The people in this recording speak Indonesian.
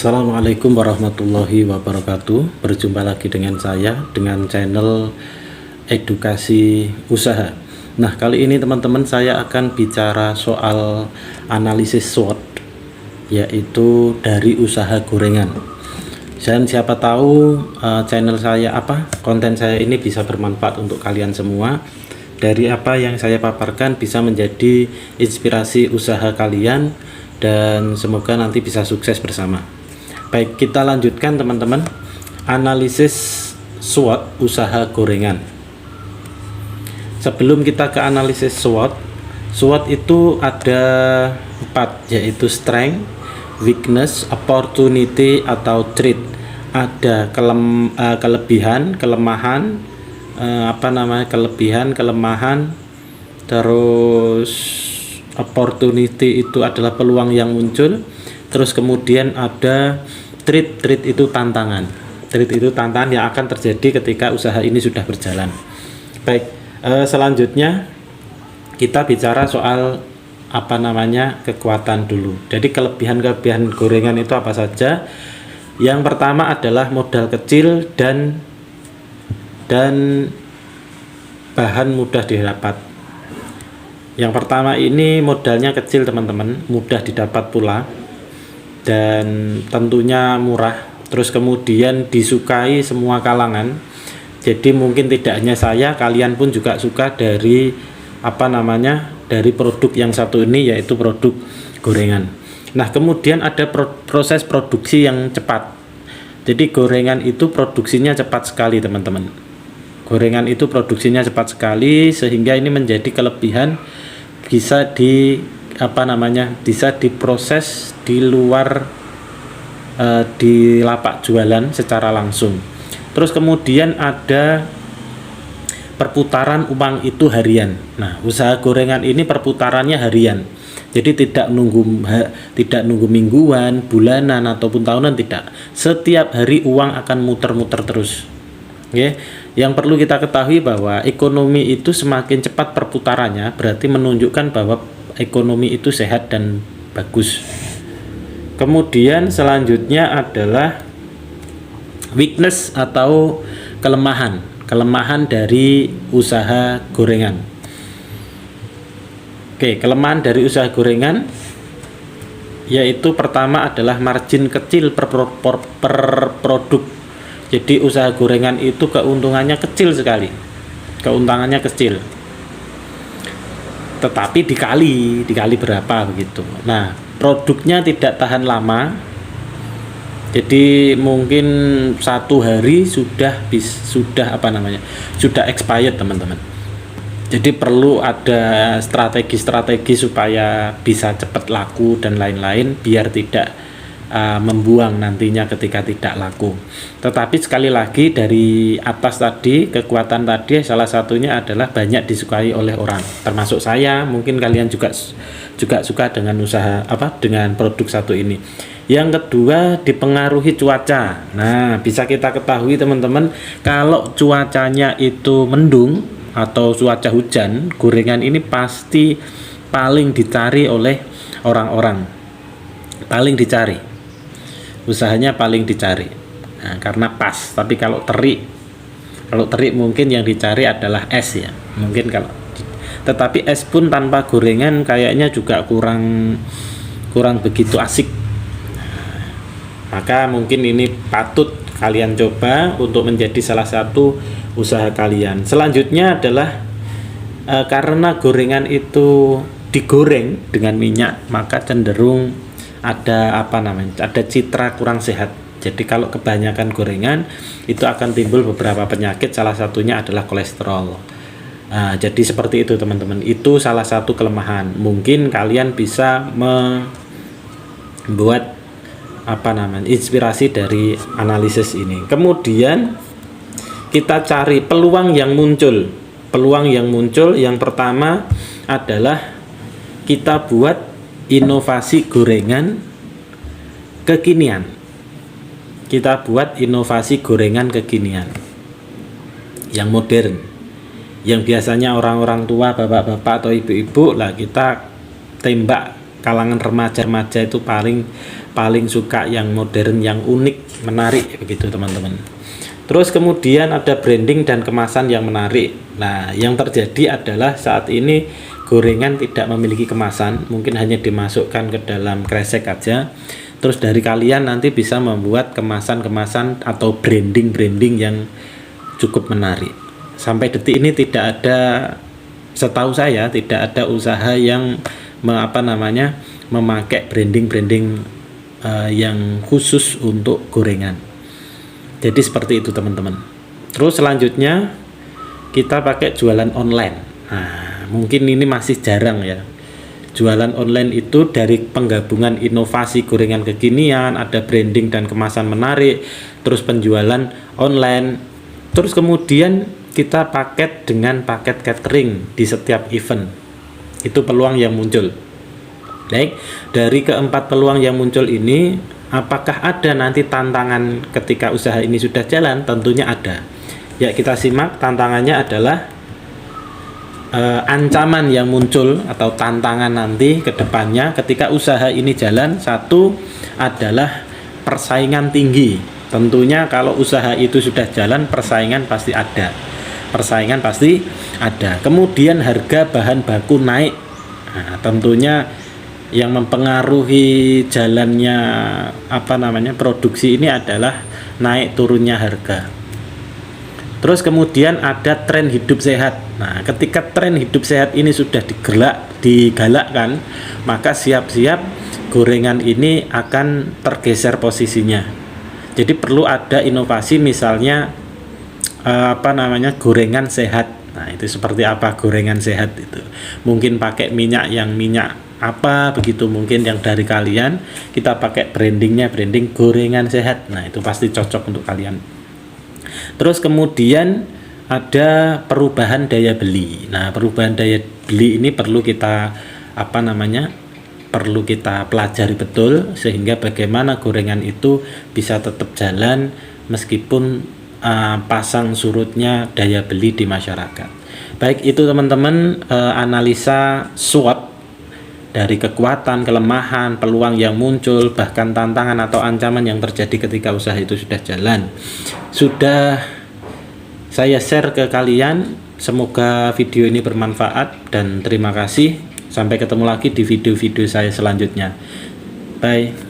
Assalamualaikum warahmatullahi wabarakatuh. Berjumpa lagi dengan saya dengan channel edukasi usaha. Nah, kali ini teman-teman saya akan bicara soal analisis SWOT, yaitu dari usaha gorengan. Dan siapa tahu channel saya konten saya ini bisa bermanfaat untuk kalian semua. Dari apa yang saya paparkan bisa menjadi inspirasi usaha kalian dan semoga nanti bisa sukses bersama. Baik, kita lanjutkan teman-teman. Analisis SWOT usaha gorengan. Sebelum kita ke analisis SWOT, SWOT itu ada 4, yaitu strength, weakness, opportunity atau threat. Ada kelebihan, kelemahan, kelebihan, kelemahan, terus opportunity itu adalah peluang yang muncul. Terus kemudian ada threat itu tantangan. Threat itu tantangan yang akan terjadi ketika usaha ini sudah berjalan. Baik, selanjutnya kita bicara soal kekuatan dulu. Jadi kelebihan gorengan itu apa saja? Yang pertama adalah modal kecil dan bahan mudah didapat. Yang pertama ini modalnya kecil teman-teman, mudah didapat pula dan tentunya murah. Terus kemudian disukai semua kalangan. Jadi mungkin tidak hanya saya, kalian pun juga suka dari dari produk yang satu ini, yaitu produk gorengan. Nah, kemudian ada proses produksi yang cepat. Jadi gorengan itu produksinya cepat sekali teman-teman. Gorengan itu produksinya cepat sekali sehingga ini menjadi kelebihan, bisa bisa diproses di luar di lapak jualan secara langsung. Terus kemudian ada perputaran uang itu harian. Nah, usaha gorengan ini perputarannya harian. Jadi tidak nunggu mingguan, bulanan ataupun tahunan, tidak. Setiap hari uang akan muter-muter terus. Oke. Yang perlu kita ketahui bahwa ekonomi itu semakin cepat perputarannya berarti menunjukkan bahwa ekonomi itu sehat dan bagus. Kemudian selanjutnya adalah weakness atau kelemahan dari usaha gorengan. Oke, kelemahan dari usaha gorengan yaitu pertama adalah margin kecil per produk. Jadi usaha gorengan itu keuntungannya kecil sekali. Keuntungannya kecil. Tetapi dikali berapa begitu. Nah, produknya tidak tahan lama. Jadi mungkin 1 hari sudah expired teman-teman. Jadi perlu ada strategi supaya bisa cepat laku dan lain-lain biar tidak membuang nantinya ketika tidak laku. Tetapi sekali lagi dari atas tadi, kekuatan tadi salah satunya adalah banyak disukai oleh orang, termasuk saya. Mungkin kalian juga suka dengan dengan produk satu ini. Yang kedua, dipengaruhi cuaca. Nah, bisa kita ketahui teman-teman, kalau cuacanya itu mendung atau cuaca hujan, gorengan ini pasti paling dicari oleh orang-orang. Paling dicari. Usahanya paling dicari. Nah, karena pas. Tapi kalau terik mungkin yang dicari adalah es ya. Mungkin tetapi es pun tanpa gorengan kayaknya juga kurang begitu asik. Maka mungkin ini patut kalian coba untuk menjadi salah satu usaha kalian. Selanjutnya adalah karena gorengan itu digoreng dengan minyak, maka cenderung ada citra kurang sehat. Jadi kalau kebanyakan gorengan itu akan timbul beberapa penyakit, salah satunya adalah kolesterol. Nah, jadi seperti itu teman-teman. Itu salah satu kelemahan. Mungkin kalian bisa membuat inspirasi dari analisis ini. Kemudian kita cari peluang yang muncul. Peluang yang muncul yang pertama adalah kita buat inovasi gorengan kekinian. Kita buat inovasi gorengan kekinian yang modern, yang biasanya orang-orang tua, bapak-bapak atau ibu-ibu lah kita tembak kalangan remaja-remaja itu paling suka yang modern, yang unik, menarik begitu teman-teman. Terus kemudian ada branding dan kemasan yang menarik. Nah, yang terjadi adalah saat ini gorengan tidak memiliki kemasan, mungkin hanya dimasukkan ke dalam kresek aja. Terus dari kalian nanti bisa membuat kemasan-kemasan atau branding-branding yang cukup menarik. Sampai detik ini tidak ada, setahu saya tidak ada usaha yang memakai branding-branding yang khusus untuk gorengan. Jadi seperti itu teman-teman. Terus selanjutnya kita pakai jualan online. Nah, mungkin ini masih jarang ya. Jualan online itu dari penggabungan inovasi gorengan kekinian, ada branding dan kemasan menarik, terus penjualan online, terus kemudian kita paket dengan paket catering di setiap event. Itu peluang yang muncul. Baik, dari keempat peluang yang muncul ini, apakah ada nanti tantangan ketika usaha ini sudah jalan? Tentunya ada. Ya, kita simak tantangannya adalah ancaman yang muncul atau tantangan nanti ke depannya ketika usaha ini jalan. Satu adalah persaingan tinggi. Tentunya kalau usaha itu sudah jalan, persaingan pasti ada. Kemudian harga bahan baku naik. Nah, tentunya yang mempengaruhi jalannya produksi ini adalah naik turunnya harga. Terus kemudian ada tren hidup sehat. Nah, ketika tren hidup sehat ini sudah digalakkan, maka siap-siap gorengan ini akan tergeser posisinya. Jadi perlu ada inovasi, misalnya gorengan sehat. Nah, itu seperti apa gorengan sehat itu? Mungkin pakai minyak apa begitu, mungkin yang dari kalian kita pakai branding gorengan sehat. Nah, itu pasti cocok untuk kalian. Terus kemudian ada perubahan daya beli. Nah, perubahan daya beli ini perlu kita pelajari betul, sehingga bagaimana gorengan itu bisa tetap jalan meskipun pasang surutnya daya beli di masyarakat. Baik, itu teman-teman analisa SWOT dari kekuatan, kelemahan, peluang yang muncul, bahkan tantangan atau ancaman yang terjadi ketika usaha itu sudah jalan. Sudah saya share ke kalian. Semoga video ini bermanfaat dan terima kasih. Sampai ketemu lagi di video-video saya selanjutnya. Bye.